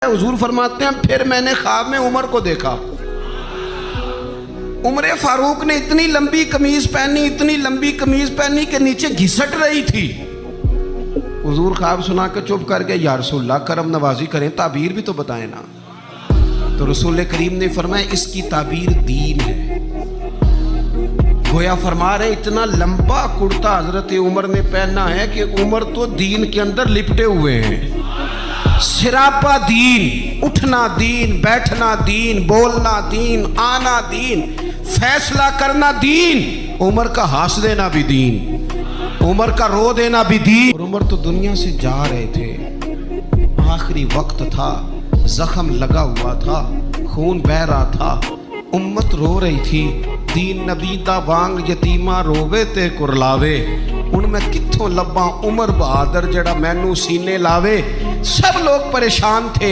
हुजूर फरमाते हैं फिर मैंने ख्वाब में उमर को देखा। उमर फारूक ने इतनी लंबी कमीज पहनी, इतनी लंबी कमीज पहनी कि नीचे घिसट रही थी। हुजूर ख्वाब सुना के चुप कर गए। या रसूलल्लाह करम नवाजी करें, ताबीर भी तो बताएं ना। तो रसूल करीम ने फरमाया इसकी ताबीर दीन है। गोया फरमा रहे इतना लंबा कुर्ता हजरत उमर ने पहना है कि उमर तो दीन के अंदर लिपटे हुए हैं। सिरापा दीन, उठना दीन, बैठना दीन, बोलना दीन, आना दीन, फैसला करना दीन। उमर का हंस देना भी दीन, उमर का रो देना भी दीन। और उमर तो दुनिया से जा रहे थे, आखिरी वक्त था, जख्म लगा हुआ था, खून बह रहा था, उम्मत रो रही थी। दीन नबी दा वांग यतीमा रोवे ते कुरलावे। हुण मैं कित्थों लब्बां उमर बहादुर जड़ा मैनू सीने लावे। सब लोग परेशान थे।